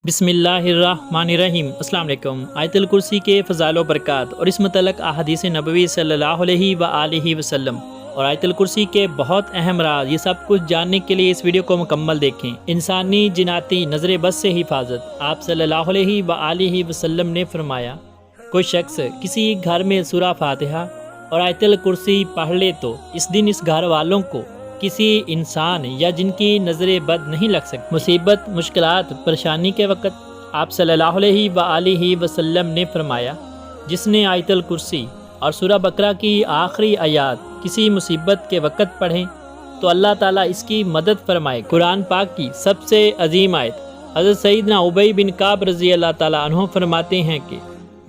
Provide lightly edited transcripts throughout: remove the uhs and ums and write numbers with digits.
بسم اللہ الرحمن الرحیم۔ السلام علیکم۔ آیت الکرسی کے فضائل و برکات اور اس متعلق احادیث نبوی صلی اللہ علیہ وآلہ وسلم اور آیت الکرسی کے بہت اہم راز، یہ سب کچھ جاننے کے لیے اس ویڈیو کو مکمل دیکھیں۔ انسانی جناتی نظر بد سے حفاظت۔ آپ صلی اللہ علیہ وآلہ وسلم نے فرمایا، کوئی شخص کسی گھر میں سورہ فاتحہ اور آیت الکرسی پڑھ لے تو اس دن اس گھر والوں کو کسی انسان یا جن کی نظر بد نہیں لگ سکتی۔ مصیبت، مشکلات، پریشانی کے وقت آپ صلی اللہ علیہ وآلہ وسلم نے فرمایا، جس نے آیت الکرسی اور سورہ بقرہ کی آخری آیات کسی مصیبت کے وقت پڑھیں تو اللہ تعالیٰ اس کی مدد فرمائے۔ قرآن پاک کی سب سے عظیم آیت۔ حضرت سیدنا ابی بن کعب رضی اللہ تعالیٰ عنہ فرماتے ہیں کہ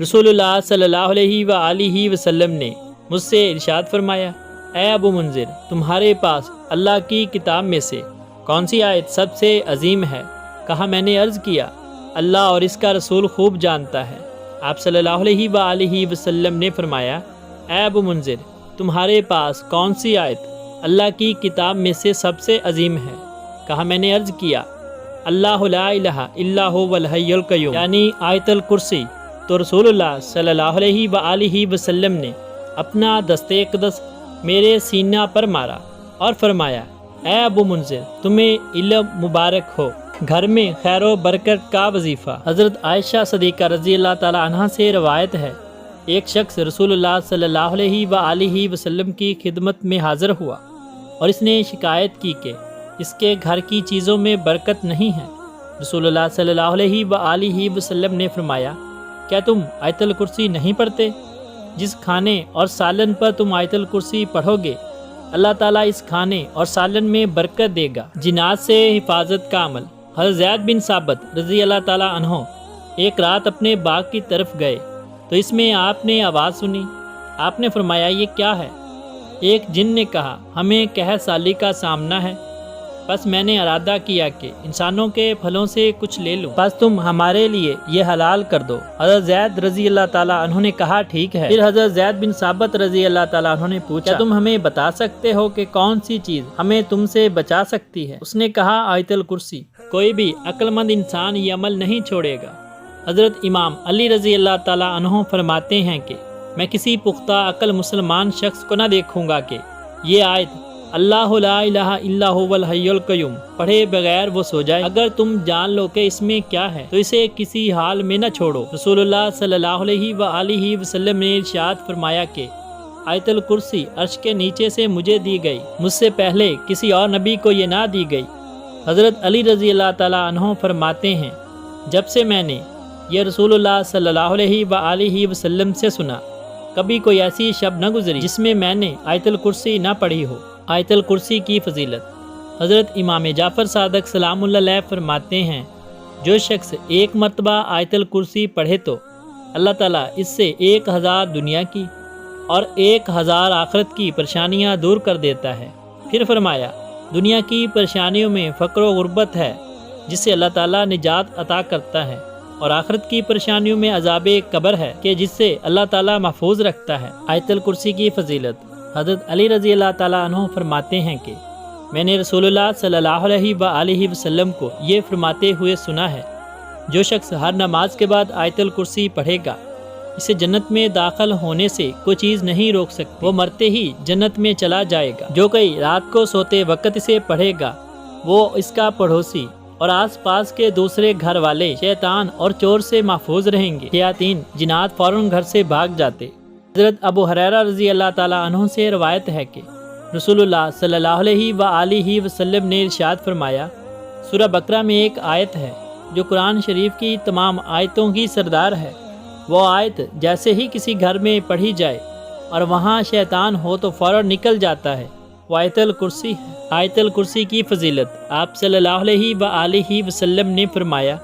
رسول اللہ صلی اللہ علیہ وآلہ وسلم نے مجھ سے ارشاد فرمایا، اے ابو منذر، تمہارے پاس اللہ کی کتاب میں سے کون سی آیت سب سے عظیم ہے؟ کہا، میں نے عرض کیا، اللہ اور اس کا رسول خوب جانتا ہے۔ آپ صلی اللہ علیہ وآلہ وسلم نے فرمایا، اے ابو منذر، تمہارے پاس کون سی آیت اللہ کی کتاب میں سے سب سے عظیم ہے؟ کہا، میں نے عرض کیا، اللہ لا الہ الا هو الحی القیوم، یعنی آیت الکرسی۔ تو رسول اللہ صلی اللہ علیہ وآلہ وسلم نے اپنا دست اقدس میرے سینہ پر مارا اور فرمایا، اے ابو منذر، تمہیں علم مبارک ہو، گھر میں خیر و برکت کا وظیفہ۔ حضرت عائشہ صدیقہ رضی اللہ تعالیٰ عنہ سے روایت ہے، ایک شخص رسول اللہ صلی اللہ علیہ وآلہ وسلم کی خدمت میں حاضر ہوا اور اس نے شکایت کی کہ اس کے گھر کی چیزوں میں برکت نہیں ہے۔ رسول اللہ صلی اللہ علیہ وآلہ وسلم نے فرمایا، کیا تم آیت الکرسی نہیں پڑھتے؟ جس کھانے اور سالن پر تم آیت الکرسی پڑھو گے، اللہ تعالیٰ اس کھانے اور سالن میں برکت دے گا۔ جنات سے حفاظت کا عمل۔ حضرت زید بن ثابت رضی اللہ تعالیٰ عنہ ایک رات اپنے باغ کی طرف گئے تو اس میں آپ نے آواز سنی۔ آپ نے فرمایا، یہ کیا ہے؟ ایک جن نے کہا، ہمیں قحط سالی کا سامنا ہے، بس میں نے ارادہ کیا کہ انسانوں کے پھلوں سے کچھ لے لوں، بس تم ہمارے لیے یہ حلال کر دو۔ حضرت زید رضی اللہ تعالیٰ عنہ نے کہا، ٹھیک ہے۔ پھر حضرت زید بن ثابت رضی اللہ تعالیٰ عنہ نے پوچھا، کیا تم ہمیں بتا سکتے ہو کہ کون سی چیز ہمیں تم سے بچا سکتی ہے؟ اس نے کہا، آیت الکرسی۔ کوئی بھی عقل مند انسان یہ عمل نہیں چھوڑے گا۔ حضرت امام علی رضی اللہ تعالیٰ عنہ فرماتے ہیں کہ میں کسی پختہ عقل مسلمان شخص کو نہ دیکھوں گا کہ یہ آیت اللہ لا الہ الا هو الحی القیوم پڑھے بغیر وہ سو جائے۔ اگر تم جان لو کہ اس میں کیا ہے تو اسے کسی حال میں نہ چھوڑو۔ رسول اللہ صلی اللہ علیہ وآلہ وسلم نے ارشاد فرمایا کہ آیت الکرسی عرش کے نیچے سے مجھے دی گئی، مجھ سے پہلے کسی اور نبی کو یہ نہ دی گئی۔ حضرت علی رضی اللہ تعالیٰ عنہ فرماتے ہیں، جب سے میں نے یہ رسول اللہ صلی اللہ علیہ وآلہ وسلم سے سنا، کبھی کوئی ایسی شب نہ گزری جس میں میں نے آیت الکرسی نہ پڑھی ہو۔ آیت الکرسی کی فضیلت۔ حضرت امام جعفر صادق سلام اللہ علیہ فرماتے ہیں، جو شخص ایک مرتبہ آیت الکرسی پڑھے تو اللہ تعالیٰ اس سے 1000 دنیا کی اور 1000 آخرت کی پریشانیاں دور کر دیتا ہے۔ پھر فرمایا، دنیا کی پریشانیوں میں فقر و غربت ہے جس سے اللہ تعالیٰ نجات عطا کرتا ہے، اور آخرت کی پریشانیوں میں عذاب قبر ہے کہ جس سے اللہ تعالیٰ محفوظ رکھتا ہے۔ آیت الکرسی کی فضیلت۔ حضرت علی رضی اللہ تعالیٰ عنہ فرماتے ہیں کہ میں نے رسول اللہ صلی اللہ علیہ وآلہ وسلم کو یہ فرماتے ہوئے سنا ہے، جو شخص ہر نماز کے بعد آیت الکرسی پڑھے گا، اسے جنت میں داخل ہونے سے کوئی چیز نہیں روک سکتی، وہ مرتے ہی جنت میں چلا جائے گا۔ جو کوئی رات کو سوتے وقت اسے پڑھے گا، وہ اس کا پڑوسی اور آس پاس کے دوسرے گھر والے شیطان اور چور سے محفوظ رہیں گے۔ شیاطین جنات فوراً گھر سے بھاگ جاتے۔ حضرت ابو ہریرہ رضی اللہ تعالیٰ عنہ سے روایت ہے کہ رسول اللہ صلی اللہ علیہ وآلہ وسلم نے ارشاد فرمایا، سورہ بقرہ میں ایک آیت ہے جو قرآن شریف کی تمام آیتوں کی سردار ہے۔ وہ آیت جیسے ہی کسی گھر میں پڑھی جائے اور وہاں شیطان ہو تو فوراً نکل جاتا ہے، وہ آیت الکرسی ہے۔ آیت الکرسی کی فضیلت۔ آپ صلی اللہ علیہ وآلہ وسلم نے فرمایا،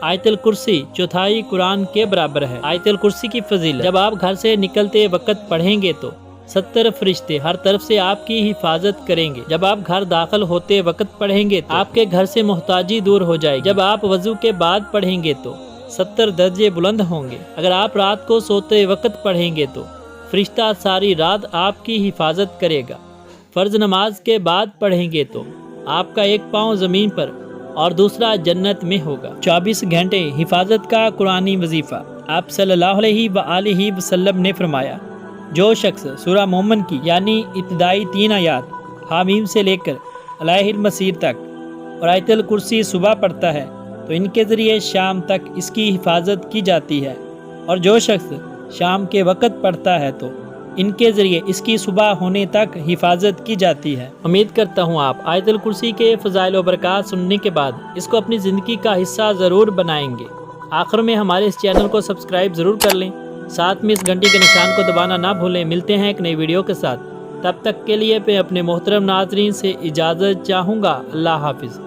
آیت الکرسی چوتھائی قرآن کے برابر ہے۔ آیت الکرسی کی فضیلت۔ جب آپ گھر سے نکلتے وقت پڑھیں گے تو 70 فرشتے ہر طرف سے آپ کی حفاظت کریں گے۔ جب آپ گھر داخل ہوتے وقت پڑھیں گے تو آپ کے گھر سے محتاجی دور ہو جائے گی۔ جب آپ وضو کے بعد پڑھیں گے تو 70 درجے بلند ہوں گے۔ اگر آپ رات کو سوتے وقت پڑھیں گے تو فرشتہ ساری رات آپ کی حفاظت کرے گا۔ فرض نماز کے بعد پڑھیں گے تو آپ کا ایک پاؤں زمین پر اور دوسرا جنت میں ہوگا۔ 24 گھنٹے حفاظت کا قرآنی وظیفہ۔ آپ صلی اللہ علیہ وآلہ وسلم نے فرمایا، جو شخص سورہ مومن کی یعنی ابتدائی 3 آیات حامیم سے لے کر الیہ المصیر تک اور آیت الکرسی صبح پڑھتا ہے تو ان کے ذریعے شام تک اس کی حفاظت کی جاتی ہے، اور جو شخص شام کے وقت پڑھتا ہے تو ان کے ذریعے اس کی صبح ہونے تک حفاظت کی جاتی ہے۔ امید کرتا ہوں آپ آیت الکرسی کے فضائل و برکات سننے کے بعد اس کو اپنی زندگی کا حصہ ضرور بنائیں گے۔ آخر میں ہمارے اس چینل کو سبسکرائب ضرور کر لیں، ساتھ میں اس گھنٹی کے نشان کو دبانا نہ بھولیں۔ ملتے ہیں ایک نئی ویڈیو کے ساتھ، تب تک کے لیے میں اپنے محترم ناظرین سے اجازت چاہوں گا۔ اللہ حافظ۔